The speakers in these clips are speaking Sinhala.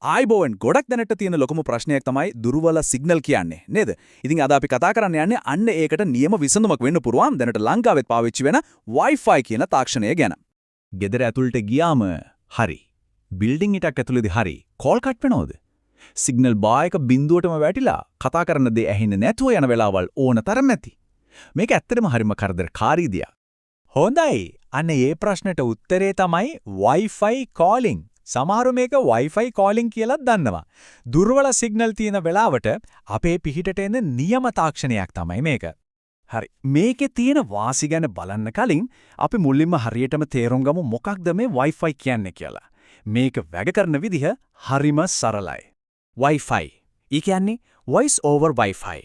ආයිබෝවන් ගොඩක් දැනට තියෙන ලොකුම ප්‍රශ්නයක් තමයි දුර්වල සිග්නල් කියන්නේ නේද? ඉතින් අද අපි කතා කරන්න යන්නේ අන්න ඒකට නියම විසඳුමක් වෙන්න පුරුවන් දැනට ලංකාවෙත් පාවිච්චි වෙන Wi-Fi කියන තාක්ෂණය ගැන. ගෙදර ඇතුළට ගියාම හරි. බිල්ඩින් එකක් ඇතුළේදී හරි. කෝල් කට් වෙනවද? සිග්නල් බාර් එක බිඳුවටම වැටිලා කතා කරන දේ ඇහෙන්නේ නැතුව යන වෙලාවල් ඕන තරම් ඇති. මේක ඇත්තටම හරිම කරදරකාරී දෙයක්. හොඳයි. අන්න ඒ ප්‍රශ්නට උත්තරේ තමයි Wi-Fi calling. සමහරු මේක Wi-Fi calling කියලා දන්නවා. දුර්වල සිග්නල් තියෙන වෙලාවට අපේ පිහිටට එන නියම තාක්ෂණයක් තමයි මේක. හරි. මේකේ තියෙන වාසි ගැන බලන්න කලින් අපි මුලින්ම හරියටම තේරුම් ගමු මොකක්ද මේ Wi-Fi කියන්නේ කියලා. මේක වැඩ කරන විදිහ හරිම සරලයි. Wi-Fi. ඒ කියන්නේ voice over Wi-Fi.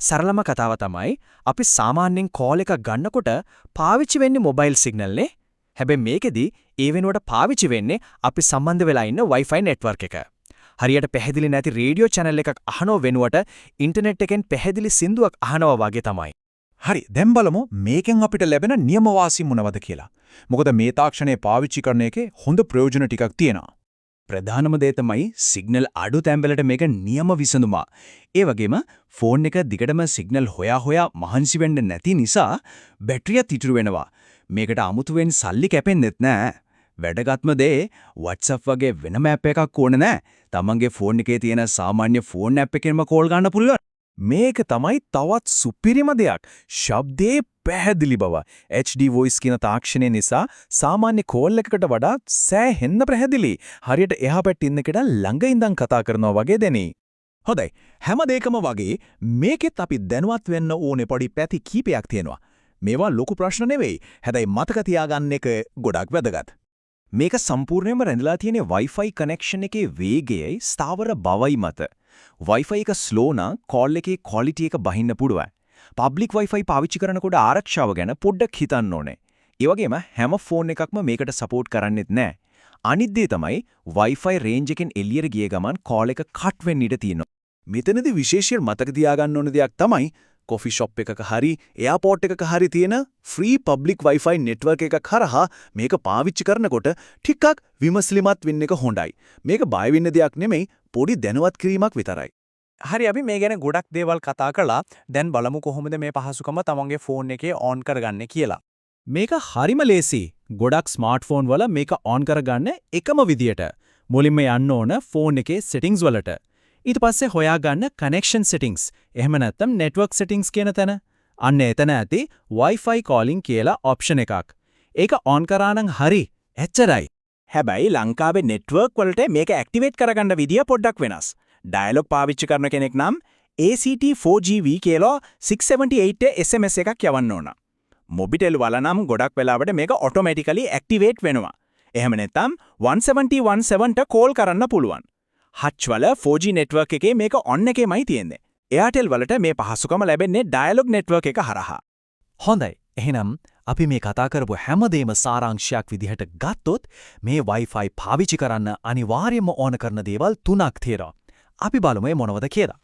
සරලම කතාව තමයි අපි සාමාන්‍යයෙන් කෝල් එකක් ගන්නකොට පාවිච්චි වෙන්නේ මොබයිල් සිග්නල් නේ. හැබැයි මේකෙදි ඒ වෙනුවට පාවිච්චි වෙන්නේ අපි සම්බන්ධ වෙලා ඉන්න Wi-Fi network එක. හරියට පැහැදිලි නැති රේඩියෝ channel එකක් අහනව වෙනුවට ඉන්ටර්නෙට් එකෙන් පැහැදිලි සින්දුවක් අහනවා වගේ තමයි. හරි. දැන් බලමු මේකෙන් අපිට ලැබෙන නියම වාසි මොනවද කියලා. මොකද මේ තාක්ෂණය පාවිච්චි කරන එකේ හොඳ ප්‍රයෝජන ටිකක් තියෙනවා. ප්‍රධානම දේ තමයි සිග්නල් අඩු තැන්වලට මේක නියම විසඳුම. ඒ වගේම ෆෝන් එක දිගටම සිග්නල් හොයා මහන්සි වෙන්න නැති නිසා බැටරියත් ඉතුරු වෙනවා. මේකට අමුතුවෙන් සල්ලි කැපෙන්නෙත් නෑ. වැඩගත්ම දේ WhatsApp වගේ වෙනම ඇප් එකක් ඕන නෑ. තමන්ගේ ෆෝන් එකේ තියෙන සාමාන්‍ය ෆෝන් ඇප් එකෙන්ම කෝල් ගන්න පුළුවන්. මේක තමයි තවත් සුපිරිම දෙයක්. ශබ්දයේ පැහැදිලි බව. HD voice කියන තාක්ෂණය නිසා සාමාන්‍ය කෝල් එකකට වඩා සෑහෙන්න පැහැදිලි. හරියට එහා පැත්තේ ඉන්න කෙනා ළඟ ඉඳන් කතා කරනවා වගේ දැනේ. හොඳයි. හැම දෙයකම වගේ මේකෙත් අපි දැනුවත් වෙන්න ඕනේ පොඩි පැති කීපයක් තියෙනවා. මේවා ලොකු ප්‍රශ්න නෙවෙයි. හැබැයි මතක තියාගන්න එක ගොඩක් වැදගත්. මේක සම්පූර්ණයෙන්ම රැඳලා තියෙන Wi-Fi connection එකේ වේගයයි ස්ථාවර බවයි මත. Wi-Fi එක slow නම් call එකේ quality එක බහින්න පුළුවන්. public Wi-Fi පාවිච්චි කරනකොට ආරක්ෂාව ගැන පොඩ්ඩක් හිතන්න ඕනේ. ඒ වගේම හැම ෆෝන් එකක්ම මේකට support කරන්නේත් නැහැ. අනිත් දේ තමයි Wi-Fi range එකෙන් එළියට ගිය ගමන් call එක cut වෙන්න ඉඩ තියෙනවා. මෙතනදී විශේෂයෙන් මතක තියාගන්න ඕන දෙයක් තමයි කොෆි ෂොප් එකක හරි එයාපෝට් එකක හරි තියෙන ෆ්‍රී පබ්ලික් Wi-Fi network එකක් හරහා මේක පාවිච්චි කරනකොට ටිකක් විමසිලිමත් වෙන්න එක හොඳයි. මේක බය වෙන්න දෙයක් නෙමෙයි පොඩි දැනුවත් කිරීමක් විතරයි. හරි අපි මේ ගැන ගොඩක් දේවල් කතා කළා. දැන් බලමු කොහොමද මේ පහසුකම තමන්ගේ ෆෝන් එකේ on කරගන්නේ කියලා. මේක හරිම ලේසි. ගොඩක් ස්මාර්ට්ෆෝන් වල මේක on කරගන්න එකම විදියට. මුලින්ම යන්න ඕන ෆෝන් එකේ settings වලට. ඊට පස්සේ හොයාගන්න connection settings. එහෙම නැත්නම් network settings කියන තැන. අන්න එතන ඇති Wi-Fi calling කියලා option එකක්. ඒක on කරා නම් හරි. එච්චරයි. හැබැයි ලංකාවේ network වලට මේක activate කරගන්න විදිය පොඩ්ඩක් වෙනස්. dialog පාවිච්චි කරන කෙනෙක් නම් ACT 4GV කියලා 678 SMS එකක් යවන්න ඕන. Mobitel වල නම් ගොඩක් වෙලාවට මේක automatically activate වෙනවා. එහෙම නැත්නම් 17117ට call කරන්න පුළුවන්. Hutch වල 4G network එකේ මේක on එකේමයි තියෙන්නේ. Airtel වලට මේ පහසුකම ලැබෙන්නේ dialog network එක හරහා. හොඳයි. එහෙනම් අපි මේ කතා කරපු හැමදේම සාරාංශයක් විදිහට ගත්තොත් මේ Wi-Fi පාවිච්චි කරන්න අනිවාර්යයෙන්ම ඕන කරන දේවල් තුනක් තියෙනවා. අපි බලමු මේ මොනවද කියලා.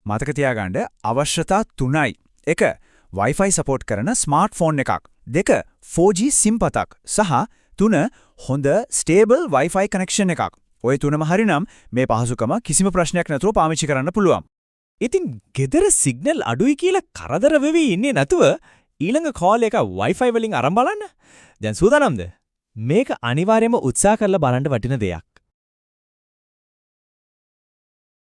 මතක තියාගන්න අවශ්‍යතා තුනයි. 1. Wi-Fi support කරන ස්මාර්ට්ෆෝන් එකක්. 2. 4G SIM පතක්. සහ 3. හොඳ stable Wi-Fi connection එකක්. ඔය තුනම හරිනම් මේ පහසුකම කිසිම ප්‍රශ්නයක් නැතුව පාවිච්චි කරන්න පුළුවන්. ඉතින් ගෙදර සිග්නල් අඩුයි කියලා කරදර වෙවි ඉන්නේ නැතුව ඊළඟ කෝල් එක Wi-Fi වලින් අරන් බලන්න. දැන් සූදානම්ද? මේක අනිවාර්යයෙන්ම උත්සාහ කරලා බලන්න වටින දෙයක්.